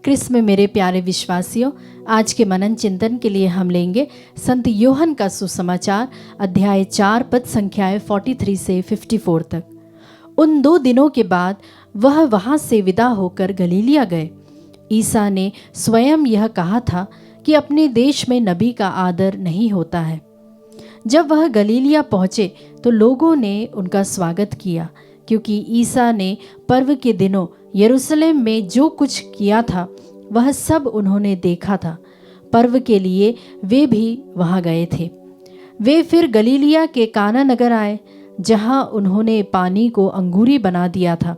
क्रिस्त में मेरे प्यारे विश्वासियों, आज के मनन चिंतन के लिए हम लेंगे संत यूहन्ना का सुसमाचार अध्याय 4 पद संख्याएं 43 से 54 तक। उन 2 दिनों के बाद वह वहां से विदा होकर गलीलिया गए। ईसा ने स्वयं यह कहा था कि अपने देश में नबी का आदर नहीं होता है। जब वह गलीलिया पहुंचे तो लोगों ने उनका स्वागत किया, क्योंकि ईसा ने पर्व के दिनों यरूशलेम में जो कुछ किया था वह सब उन्होंने देखा था। पर्व के लिए वे भी वहां गए थे। वे फिर गलीलिया के काना नगर आए, जहां उन्होंने पानी को अंगूरी बना दिया था।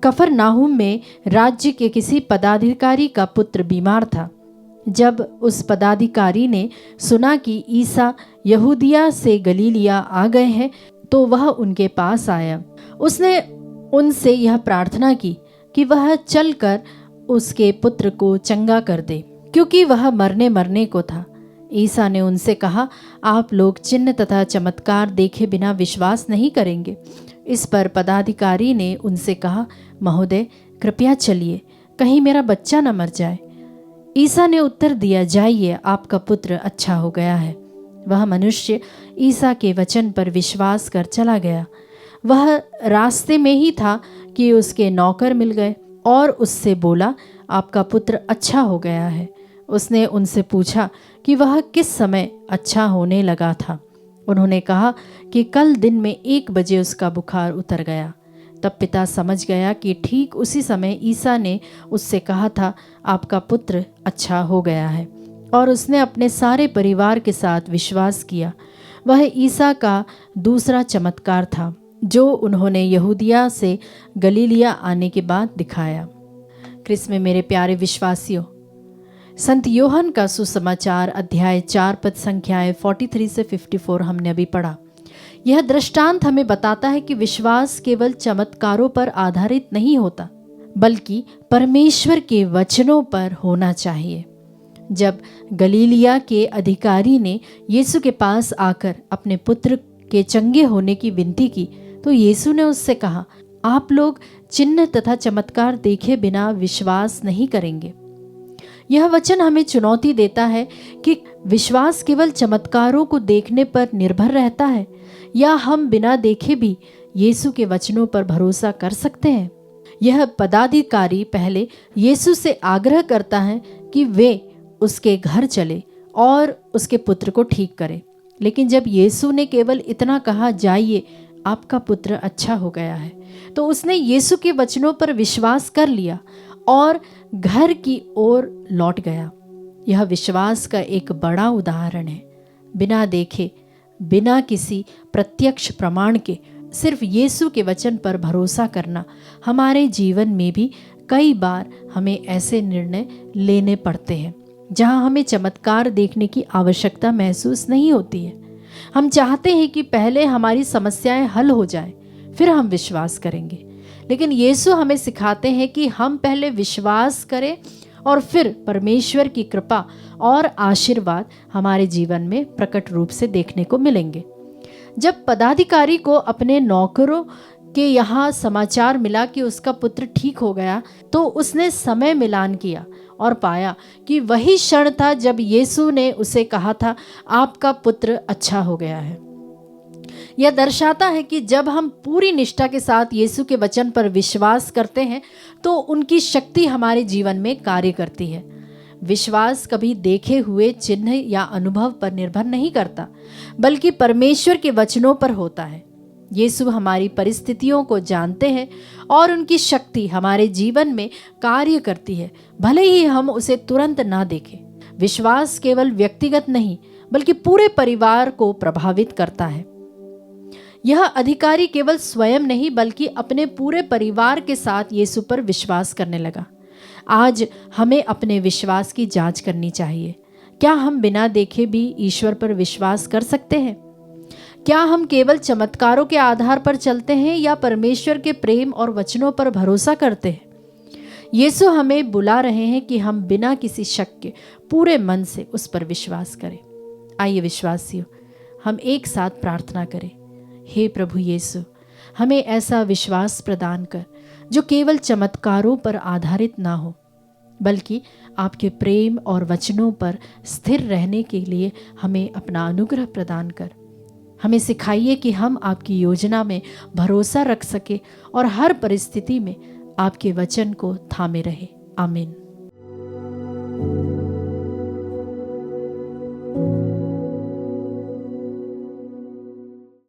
कफरनाहुम में राज्य के किसी पदाधिकारी का पुत्र बीमार था। जब उस पदाधिकारी ने सुना कि ईसा यहूदिया से गलीलिया आ गए हैं, तो वह उनके पास आया। उसने उनसे यह प्रार्थना की कि वह चलकर उसके पुत्र को चंगा कर दे, क्योंकि वह मरने को था। ईसा ने उनसे कहा, आप लोग चिन्ह तथा चमत्कार देखे बिना विश्वास नहीं करेंगे। इस पर पदाधिकारी ने उनसे कहा, महोदय कृपया चलिए, कहीं मेरा बच्चा न मर जाए। ईसा ने उत्तर दिया, जाइए, आपका पुत्र अच्छा हो गया है। वह मनुष्य ईसा के वचन पर विश्वास कर चला गया। वह रास्ते में ही था कि उसके नौकर मिल गए और उससे बोला, आपका पुत्र अच्छा हो गया है। उसने उनसे पूछा कि वह किस समय अच्छा होने लगा था। उन्होंने कहा कि कल दिन में 1 बजे उसका बुखार उतर गया। तब पिता समझ गया कि ठीक उसी समय ईसा ने उससे कहा था, आपका पुत्र अच्छा हो गया है, और उसने अपने सारे परिवार के साथ विश्वास किया। वह ईसा का दूसरा चमत्कार था जो उन्होंने यहूदिया से गलीलिया आने के बाद दिखाया। क्रिस्त में मेरे प्यारे विश्वासियों, संत यूहन्ना का सुसमाचार अध्याय 4 पद संख्याएं 43 से 54 हमने अभी पढ़ा। यह दृष्टांत हमें बताता है कि विश्वास केवल चमत्कारों पर आधारित नहीं होता, बल्कि परमेश्वर के वचनों पर होना चाहिए। जब गलीलिया के अधिकारी ने यीशु के पास आकर अपने पुत्र के चंगे होने की विनती की, तो यीशु ने उससे कहा, आप लोग चिन्ह तथा चमत्कार देखे बिना विश्वास नहीं करेंगे। यह वचन हमें चुनौती देता है कि विश्वास केवल चमत्कारों को देखने पर निर्भर रहता है, या हम बिना देखे भी यीशु के वचनों पर भरोसा कर सकते हैं। यह पदाधिकारी पहले यीशु से आग्रह करता है कि वे उसके घर चले और उसके पुत्र को ठीक करें। लेकिन जब यीशु ने केवल इतना कहा, जाइए, आपका पुत्र अच्छा हो गया है, तो उसने यीशु के वचनों पर विश्वास कर लिया और घर की ओर लौट गया। यह विश्वास का एक बड़ा उदाहरण है। बिना देखे, बिना किसी प्रत्यक्ष प्रमाण के सिर्फ यीशु के वचन पर भरोसा करना हमारे जीवन में भी कई बार हमें ऐसे निर्णय लेने पड़ते हैं जहां हमें चमत्कार देखने की आवश्यकता महसूस नहीं होती है। हम चाहते हैं कि पहले हमारी समस्याएं हल हो जाएं, फिर हम विश्वास करेंगे। लेकिन यीशु हमें सिखाते हैं कि हम पहले विश्वास करें और फिर परमेश्वर की कृपा और आशीर्वाद हमारे जीवन में प्रकट रूप से देखने को मिलेंगे। जब पदाधिकारी को अपने नौकरों के यहाँ समाचार मिला कि उसका पुत्र ठीक हो गया, तो उसने समय मिलान किया और पाया कि वही क्षण था जब यीशु ने उसे कहा था, आपका पुत्र अच्छा हो गया है। यह दर्शाता है कि जब हम पूरी निष्ठा के साथ यीशु के वचन पर विश्वास करते हैं, तो उनकी शक्ति हमारे जीवन में कार्य करती है। विश्वास कभी देखे हुए चिन्ह या अनुभव पर निर्भर नहीं करता, बल्कि परमेश्वर के वचनों पर होता है। यीशु हमारी परिस्थितियों को जानते हैं और उनकी शक्ति हमारे जीवन में कार्य करती है, भले ही हम उसे तुरंत ना देखें। विश्वास केवल व्यक्तिगत नहीं, बल्कि पूरे परिवार को प्रभावित करता है। यह अधिकारी केवल स्वयं नहीं, बल्कि अपने पूरे परिवार के साथ यीशु पर विश्वास करने लगा। आज हमें अपने विश्वास की जांच करनी चाहिए। क्या हम बिना देखे भी ईश्वर पर विश्वास कर सकते हैं? क्या हम केवल चमत्कारों के आधार पर चलते हैं, या परमेश्वर के प्रेम और वचनों पर भरोसा करते हैं? यीशु हमें बुला रहे हैं कि हम बिना किसी शक के पूरे मन से उस पर विश्वास करें। आइए विश्वासियों, हम एक साथ प्रार्थना करें। हे प्रभु यीशु, हमें ऐसा विश्वास प्रदान कर जो केवल चमत्कारों पर आधारित ना हो। बल्कि आपके प्रेम और वचनों पर स्थिर रहने के लिए हमें अपना अनुग्रह प्रदान कर। हमें सिखाइए कि हम आपकी योजना में भरोसा रख सके और हर परिस्थिति में आपके वचन को थामे रहे। आमीन।